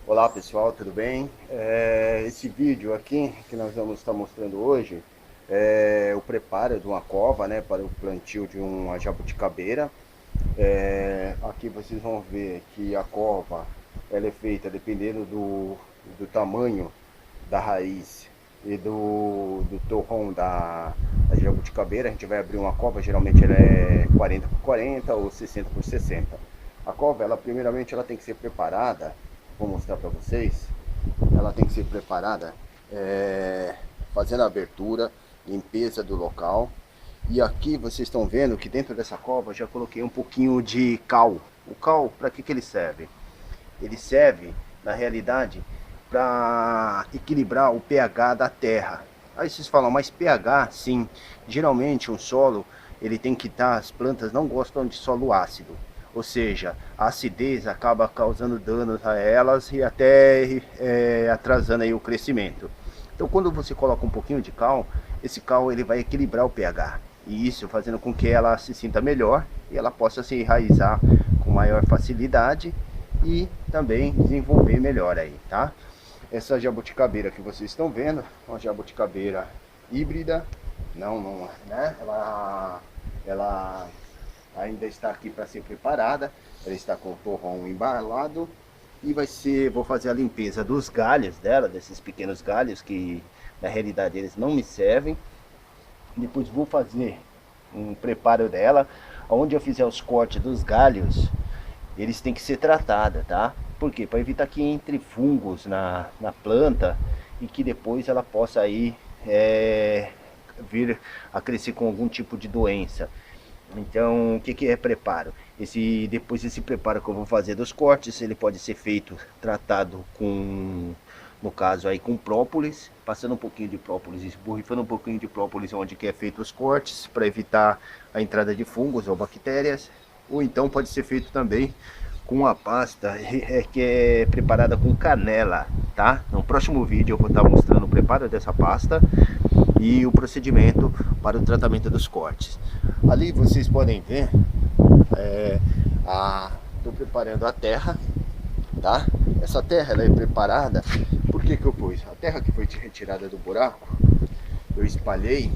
Olá pessoal, tudo bem? Esse vídeo aqui que nós vamos estar mostrando hoje é o preparo de uma cova, né, para o plantio de uma jabuticabeira. Aqui vocês vão ver que a cova ela é feita dependendo do tamanho da raiz e do torrão da jabuticabeira. A gente vai abrir uma cova, geralmente ela é 40 por 40 ou 60 por 60. A cova, ela primeiramente ela tem que ser preparada, vou mostrar para vocês. Ela tem que ser preparada fazendo a abertura, limpeza do local. E aqui vocês estão vendo que dentro dessa cova eu já coloquei um pouquinho de cal. O cal, para que ele serve? Ele serve, na realidade, para equilibrar o pH da terra. Aí vocês falam, mas pH, sim, geralmente um solo, ele tem que estar, as plantas não gostam de solo ácido. Ou seja, a acidez acaba causando danos a elas e até atrasando aí o crescimento. Então quando você coloca um pouquinho de cal, esse cal ele vai equilibrar o pH. E isso fazendo com que ela se sinta melhor e ela possa se enraizar com maior facilidade e também desenvolver melhor aí, tá? Essa jabuticabeira que vocês estão vendo, uma jabuticabeira híbrida, não, né? Ela ainda está aqui para ser preparada, ela está com o torrão embalado e vou fazer a limpeza dos galhos dela, desses pequenos galhos que na realidade eles não me servem. Depois vou fazer um preparo dela, onde eu fizer os cortes dos galhos, eles têm que ser tratados, tá? Por quê? Para evitar que entre fungos na planta e que depois ela possa aí vir a crescer com algum tipo de doença. Então, o que é preparo? Depois desse preparo que eu vou fazer dos cortes, ele pode ser feito, tratado com, no caso aí com própolis, passando um pouquinho de própolis, esborrifando um pouquinho de própolis onde que é feito os cortes, para evitar a entrada de fungos ou bactérias. Ou então pode ser feito também com a pasta que é preparada com canela, tá? No próximo vídeo eu vou estar mostrando o preparo dessa pasta e o procedimento para o tratamento dos cortes. Ali vocês podem ver, estou preparando a terra, tá? Essa terra ela é preparada, por que eu pus? A terra que foi retirada do buraco, eu espalhei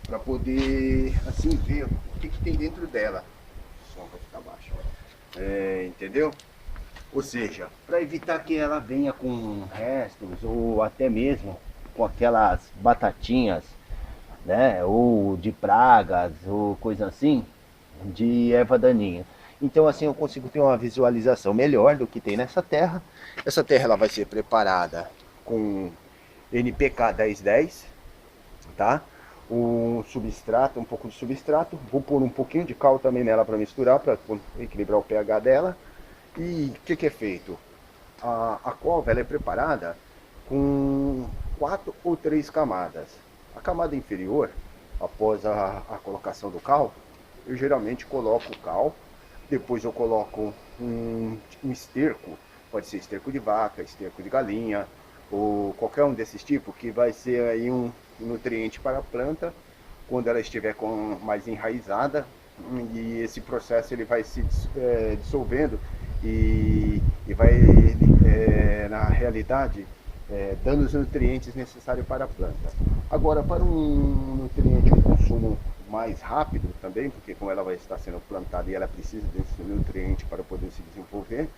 para poder assim ver o que tem dentro dela. O som vai ficar baixo. Entendeu? Ou seja, para evitar que ela venha com restos ou até mesmo com aquelas batatinhas, né, ou de pragas ou coisa assim, de erva daninha. Então assim eu consigo ter uma visualização melhor do que tem nessa terra. Essa terra ela vai ser preparada com NPK 1010, tá? Um substrato, um pouco de substrato, vou pôr um pouquinho de cal também nela para misturar, para equilibrar o pH dela. E o que é feito? A cova ela é preparada com 4 ou 3 camadas. A camada inferior, após a colocação do cal, eu geralmente coloco o cal, depois eu coloco um esterco, pode ser esterco de vaca, esterco de galinha, ou qualquer um desses tipos, que vai ser aí um nutriente para a planta quando ela estiver mais enraizada, e esse processo ele vai se dissolvendo e vai na realidade dando os nutrientes necessários para a planta. Agora, para um nutriente de consumo mais rápido também, porque como ela vai estar sendo plantada e ela precisa desse nutriente para poder se desenvolver,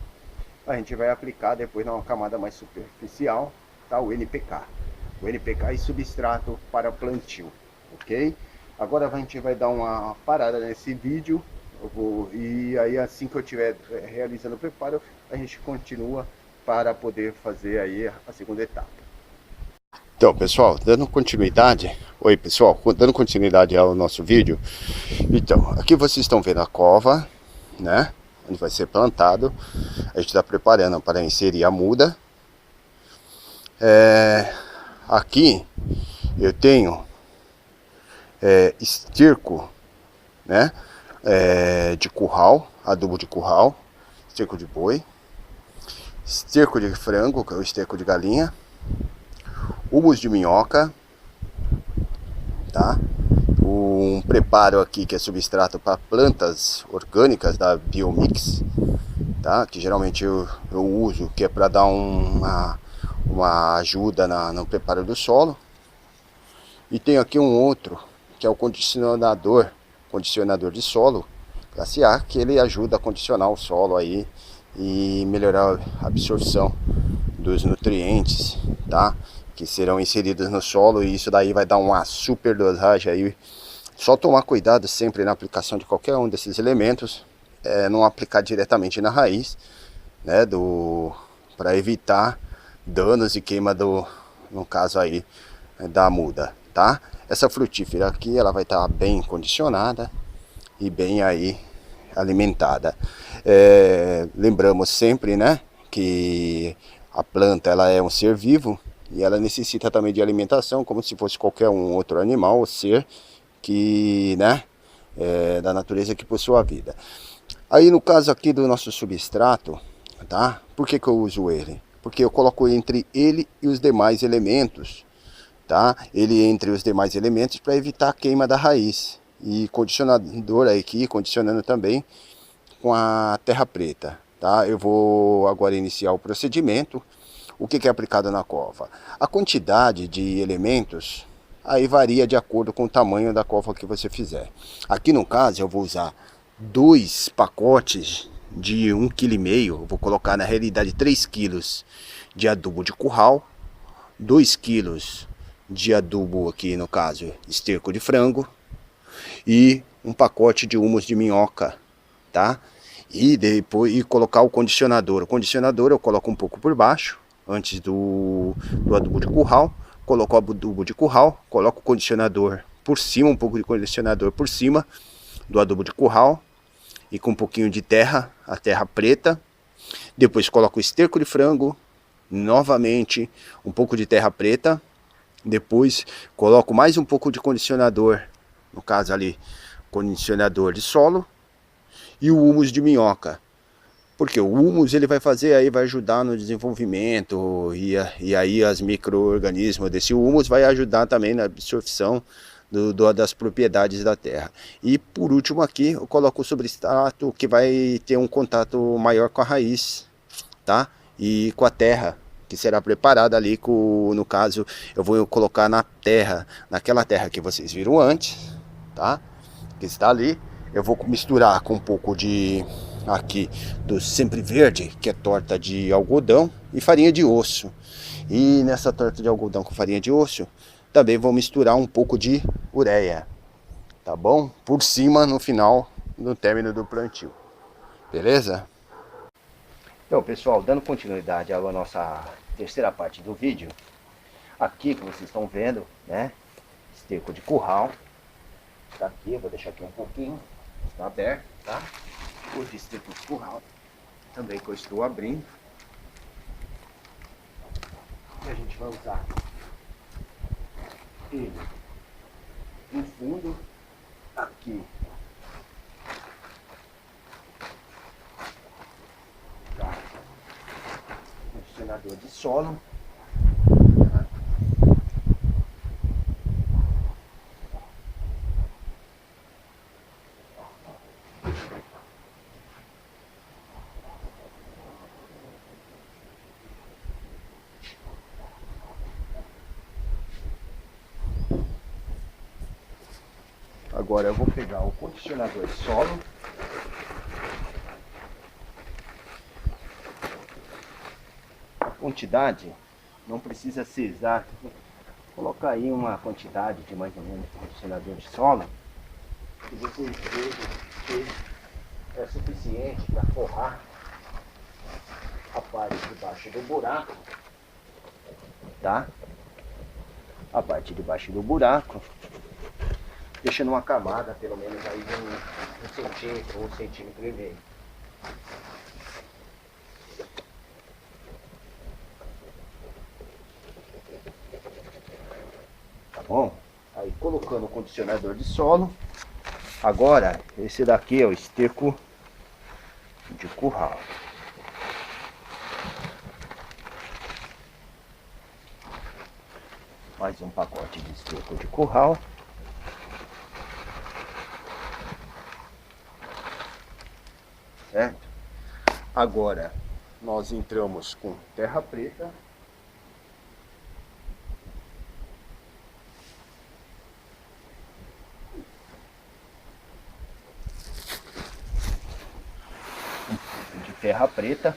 a gente vai aplicar depois numa camada mais superficial, tá? O NPK. O NPK e substrato para plantio, ok? Agora a gente vai dar uma parada nesse vídeo, e aí assim que eu estiver realizando o preparo, a gente continua para poder fazer aí a segunda etapa. Então pessoal, dando continuidade, oi pessoal, dando continuidade ao nosso vídeo. Então, aqui vocês estão vendo a cova, né? Onde vai ser plantado. A gente está preparando para inserir a muda. Aqui eu tenho esterco, né? De curral, adubo de curral, esterco de boi, esterco de frango, que é o esterco de galinha, humus de minhoca, tá? Um preparo aqui que é substrato para plantas orgânicas da Biomix, tá? Que geralmente eu uso, que é para dar uma ajuda no preparo do solo. E tem aqui um outro, que é o condicionador de solo classe A, que ele ajuda a condicionar o solo aí e melhorar a absorção dos nutrientes, tá? Que serão inseridos no solo, e isso daí vai dar uma super dosagem aí. Só tomar cuidado sempre na aplicação de qualquer um desses elementos, não aplicar diretamente na raiz, né, para evitar danos e queima no caso aí da muda, tá? Essa frutífera aqui, ela vai estar bem condicionada e bem aí alimentada. Lembramos sempre, né, que a planta, ela é um ser vivo e ela necessita também de alimentação, como se fosse qualquer um outro animal ou ser que, né, da natureza que possui a vida. Aí no caso aqui do nosso substrato, tá? Por que eu uso ele? Porque eu coloco entre ele e os demais elementos, tá? Ele entre os demais elementos para evitar a queima da raiz. E condicionador aqui, condicionando também com a terra preta, tá? Eu vou agora iniciar o procedimento. O que é aplicado na cova? A quantidade de elementos aí varia de acordo com o tamanho da cova que você fizer. Aqui no caso eu vou usar 2 pacotes de 1,5 kg, vou colocar na realidade 3 kg de adubo de curral, 2 kg de adubo aqui no caso esterco de frango e um pacote de humus de minhoca, tá? E depois colocar o condicionador. O condicionador eu coloco um pouco por baixo, antes do adubo de curral. Coloco o adubo de curral, coloco o condicionador por cima, um pouco de condicionador por cima do adubo de curral e com um pouquinho de terra, a terra preta. Depois coloco o esterco de frango, novamente um pouco de terra preta. Depois coloco mais um pouco de condicionador, no caso ali, condicionador de solo e o humus de minhoca. Porque o humus ele vai fazer aí, vai ajudar no desenvolvimento e aí os micro-organismos desse humus vai ajudar também na absorção das propriedades da terra. E por último aqui eu coloco o substrato que vai ter um contato maior com a raiz, tá? E com a terra, que será preparada ali no caso eu vou colocar na terra, naquela terra que vocês viram antes, tá? Que está ali. Eu vou misturar com um pouco de aqui do Sempre Verde, que é torta de algodão e farinha de osso. E nessa torta de algodão com farinha de osso também vou misturar um pouco de ureia, tá bom? Por cima no final, no término do plantio. Beleza? Então pessoal, dando continuidade à nossa terceira parte do vídeo, aqui que vocês estão vendo, né, esterco de curral, tá aqui, eu vou deixar aqui um pouquinho, está aberto, tá? O de esterco de curral, também que eu estou abrindo, e a gente vai usar ele no fundo, aqui, tá? Condicionador de solo, tá? Agora eu vou pegar o condicionador de solo, a quantidade não precisa ser exata, vou colocar aí uma quantidade de mais ou menos de condicionador de solo, e vocês vejam que é suficiente para forrar a parte de baixo do buraco, tá? A parte de baixo do buraco, deixando uma camada pelo menos aí de 1 centímetro ou 1,5 centímetros. Tá bom? Aí colocando o condicionador de solo. Agora esse daqui é o esterco de curral. Mais um pacote de esterco de curral. Certo? Agora nós entramos com terra preta. De terra preta.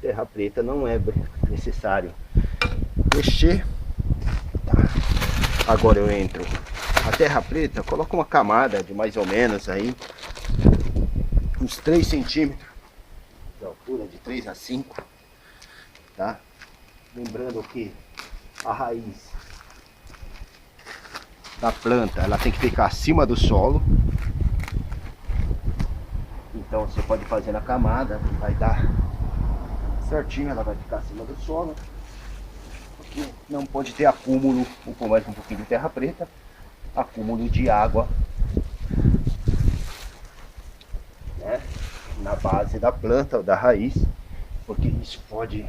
Terra preta não é necessário mexer. Tá. Agora eu entro a terra preta, coloco uma camada de mais ou menos aí uns 3 centímetros de altura, de 3 a 5, tá? Lembrando que a raiz da planta ela tem que ficar acima do solo. Então você pode fazer na camada, vai dar certinho, ela vai ficar acima do solo. Porque não pode ter acúmulo, com mais um pouquinho de terra preta, acúmulo de água, né, na base da planta ou da raiz, porque isso pode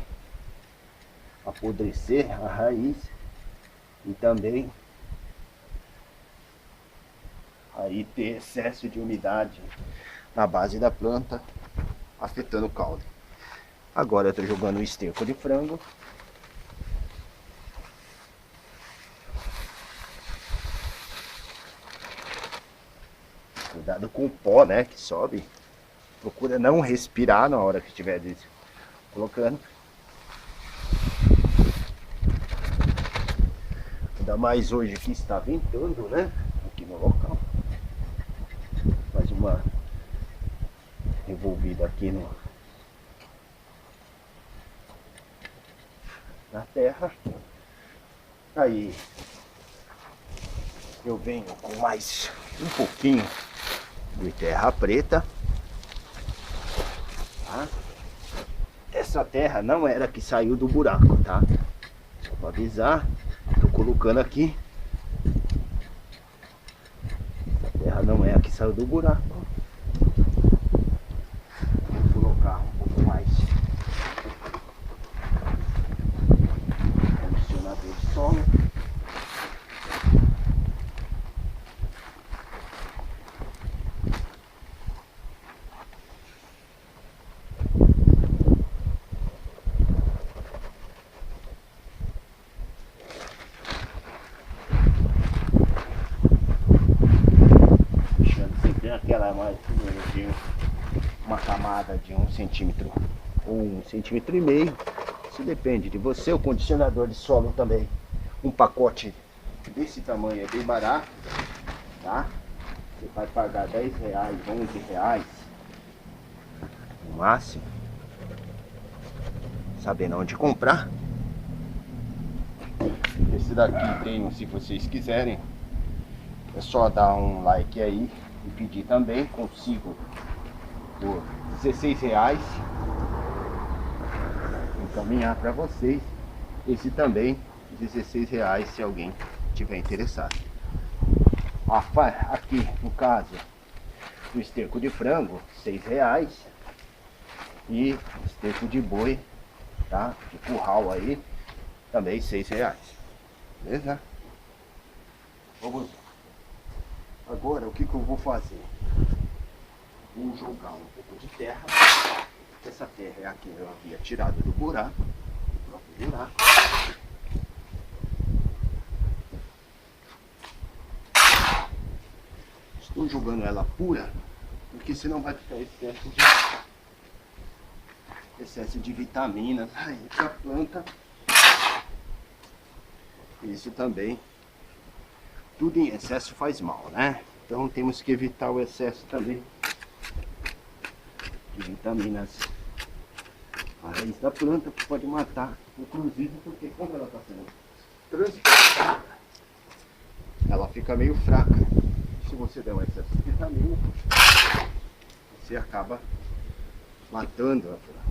apodrecer a raiz e também aí ter excesso de umidade na base da planta, afetando o caule. Agora eu estou jogando o esterco de frango. Cuidado com o pó, né, que sobe. Procura não respirar na hora que estiver colocando. Ainda mais hoje que está ventando, né, aqui no local. Mais uma revolvida aqui na terra. Aí eu venho com mais um pouquinho de terra preta, tá? Essa terra não era que saiu do buraco, tá? Só para avisar, tô colocando aqui. Essa terra não é a que saiu do buraco. Vou colocar um pouco mais condicionador de solo. Aquela mais de uma camada de 1 centímetro ou 1,5 centímetros. Isso depende de você. O condicionador de solo também, um pacote desse tamanho é bem barato, tá? Você vai pagar 10 reais, 11 reais no máximo, sabendo onde comprar. Esse daqui tem, se vocês quiserem, é só dar um like aí e pedir também. Consigo por 16 reais encaminhar para vocês. Esse também 16 reais se alguém tiver interessado. Aqui no caso do esterco de frango, 6 reais, e esterco de boi, tá, de curral aí, também 6 reais, beleza? Vamos. Agora o que eu vou fazer? Vou jogar um pouco de terra. Essa terra é a que eu havia tirado do buraco, do próprio buraco. Estou jogando ela pura, porque senão vai ficar excesso de vitaminas aí para a planta. Isso também, tudo em excesso faz mal, né? Então temos que evitar o excesso também de vitaminas. A raiz da planta pode matar, inclusive porque como ela está sendo transportada, ela fica meio fraca. Se você der um excesso de vitamina, você acaba matando a planta.